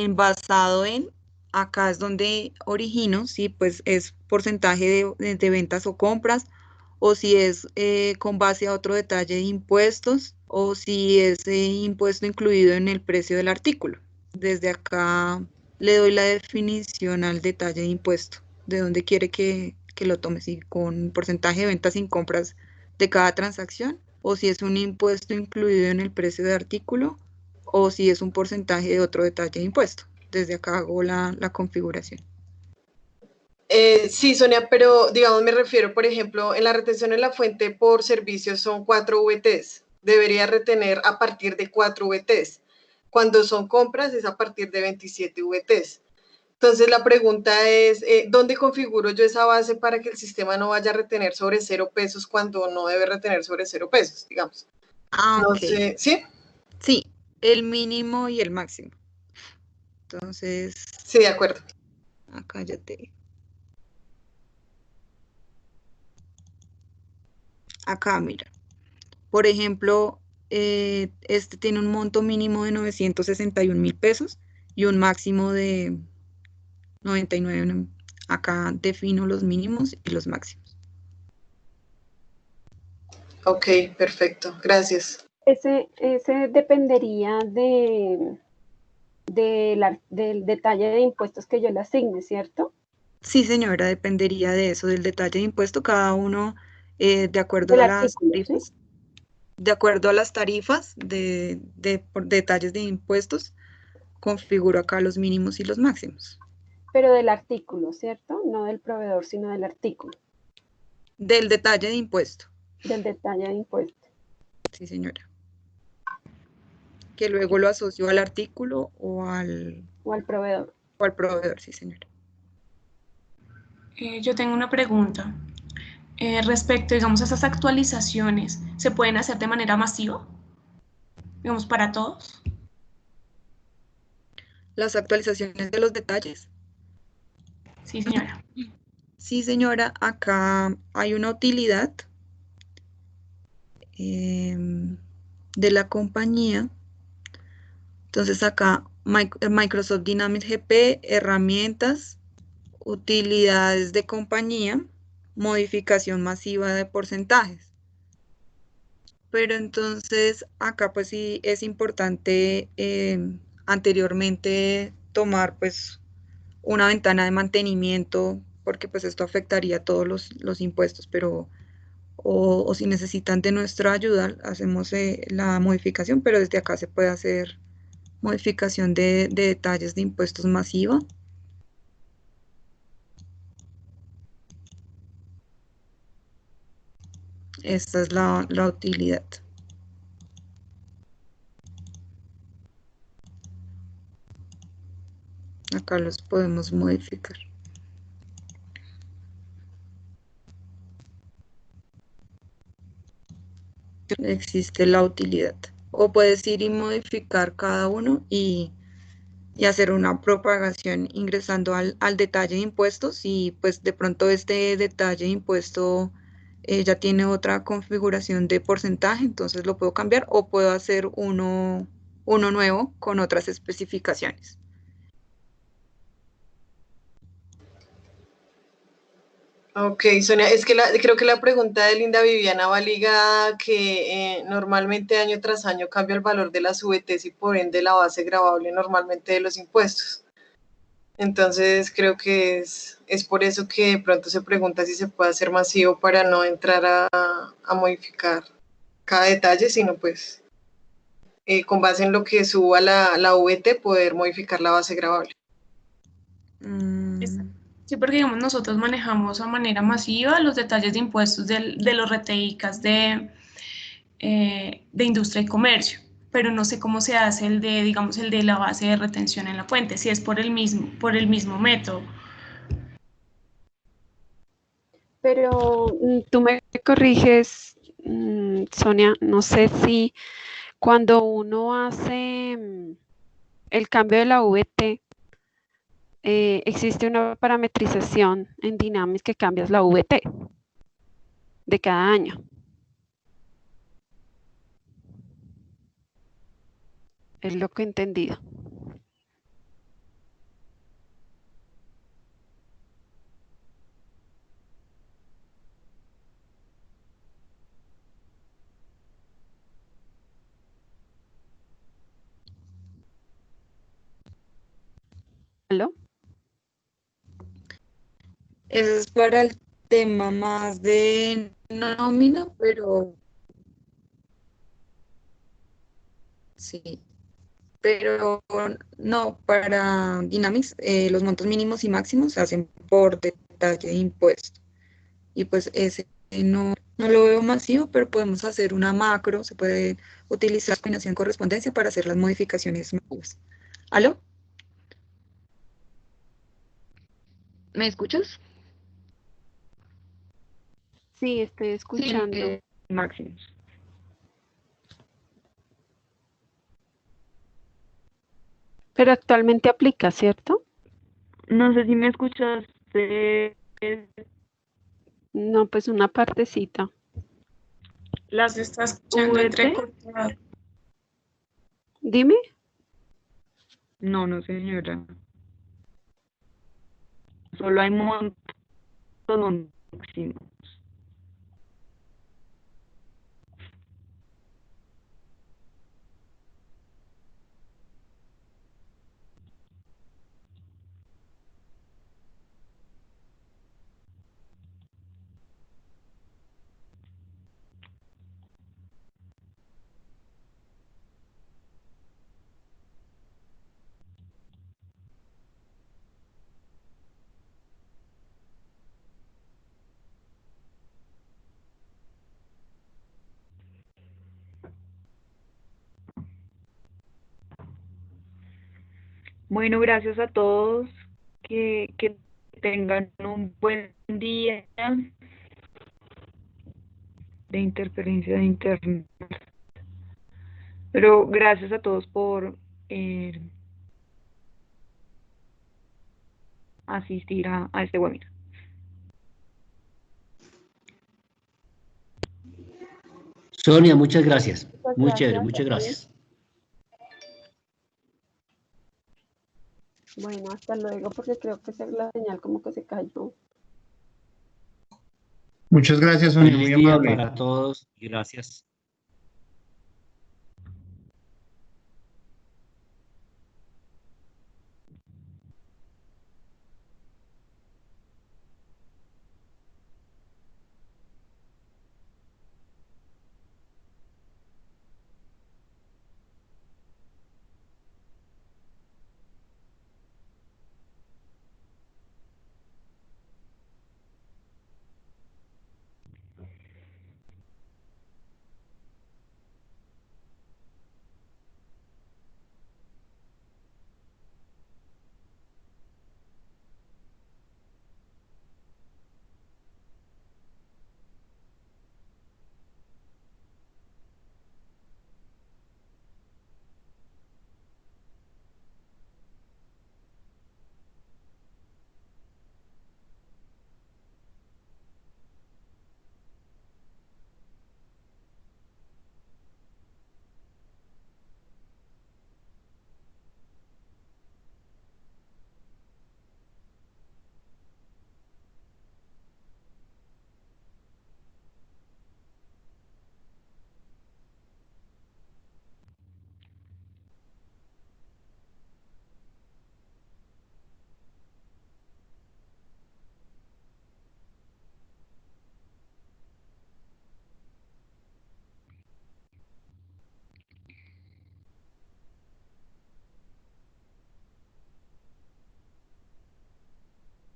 basado en, acá es donde origino, si pues es porcentaje de ventas o compras, o si es con base a otro detalle de impuestos, o si es impuesto incluido en el precio del artículo. Desde acá le doy la definición al detalle de impuesto, de dónde quiere que lo tome, si con porcentaje de ventas sin compras de cada transacción, o si es un impuesto incluido en el precio de artículo, o si es un porcentaje de otro detalle de impuesto. Desde acá hago la configuración. Sí, Sonia, pero digamos me refiero, por ejemplo, en la retención en la fuente por servicios son 4 VTs. Debería retener a partir de 4 VTs. Cuando son compras es a partir de 27 VTs. Entonces la pregunta es, ¿dónde configuro yo esa base para que el sistema no vaya a retener sobre 0 pesos cuando no debe retener sobre 0 pesos, digamos? No Ok. sé, ¿sí? Sí, el mínimo y el máximo. Entonces. Sí, de acuerdo. Acá ya te. acá, mira. Por ejemplo, este tiene un monto mínimo de 961.000 pesos y un máximo de 99. Acá defino los mínimos y los máximos. Ok, perfecto. Gracias. Ese dependería del detalle de impuestos que yo le asigne, ¿cierto? Sí, señora, dependería de eso, del detalle de impuesto, cada uno de acuerdo Del a las artículo, ¿sí? tarifas. De acuerdo a las tarifas por detalles de impuestos, configuro acá los mínimos y los máximos. Pero del artículo, ¿cierto? No del proveedor, sino del artículo, Del detalle de impuesto. del detalle de impuesto. Sí, señora. Que luego lo asocio al artículo o al proveedor. O al proveedor, sí, señora. Yo tengo una pregunta. Respecto, digamos, a esas actualizaciones, ¿se pueden hacer de manera masiva? Digamos, para todos. Las actualizaciones de los detalles. Sí, señora. Sí, señora, acá hay una utilidad de la compañía. Entonces acá Microsoft Dynamics GP, herramientas, utilidades de compañía, modificación masiva de porcentajes. Pero entonces acá pues sí es importante anteriormente tomar pues una ventana de mantenimiento, porque pues esto afectaría a todos los impuestos, pero o si necesitan de nuestra ayuda, hacemos la modificación, pero desde acá se puede hacer modificación de detalles de impuestos masiva. Esta es la utilidad. Acá los podemos modificar. Existe la utilidad. O puedes ir y modificar cada uno y hacer una propagación ingresando al detalle de impuestos y pues de pronto este detalle de impuesto ya tiene otra configuración de porcentaje, entonces lo puedo cambiar o puedo hacer uno nuevo con otras especificaciones. Ok, Sonia, es que creo que la pregunta de Linda Viviana va ligada a que normalmente año tras año cambia el valor de las VTs y por ende la base gravable normalmente de los impuestos. Entonces creo que es por eso que de pronto se pregunta si se puede hacer masivo para no entrar a modificar cada detalle, sino pues con base en lo que suba la VT poder modificar la base gravable. Sí, porque digamos, nosotros manejamos a manera masiva los detalles de impuestos de los RTICAS de industria y comercio, pero no sé cómo se hace digamos, el de la base de retención en la fuente, si es por el mismo método. Pero tú me corriges, Sonia, no sé si cuando uno hace el cambio de la VT, existe una parametrización en Dynamics que cambias la VT de cada año. Es lo que he entendido. ¿Aló? Eso es para el tema más de nómina, pero sí. Pero no, para Dynamics los montos mínimos y máximos se hacen por detalle de impuesto. Y pues ese no lo veo masivo, pero podemos hacer una macro, se puede utilizar combinación correspondencia para hacer las modificaciones masivas. ¿Aló? ¿Me escuchas? Sí, estoy escuchando. Sí, máximos. Pero actualmente aplica, ¿cierto? No sé si me escuchaste. No, pues una partecita. Las Se está escuchando VT. entrecortado. Dime. No, no, señora. Solo hay montos máximos. Bueno, gracias a todos. Que tengan un buen día de interferencia de internet. Pero gracias a todos por asistir a este webinar. Sonia, muchas gracias. Muchas Muy chévere, gracias muchas a ti. gracias. Bueno, hasta luego, porque creo que la señal como que se cayó. Muchas gracias, Sonia, muy Feliz día amable. para todos y gracias.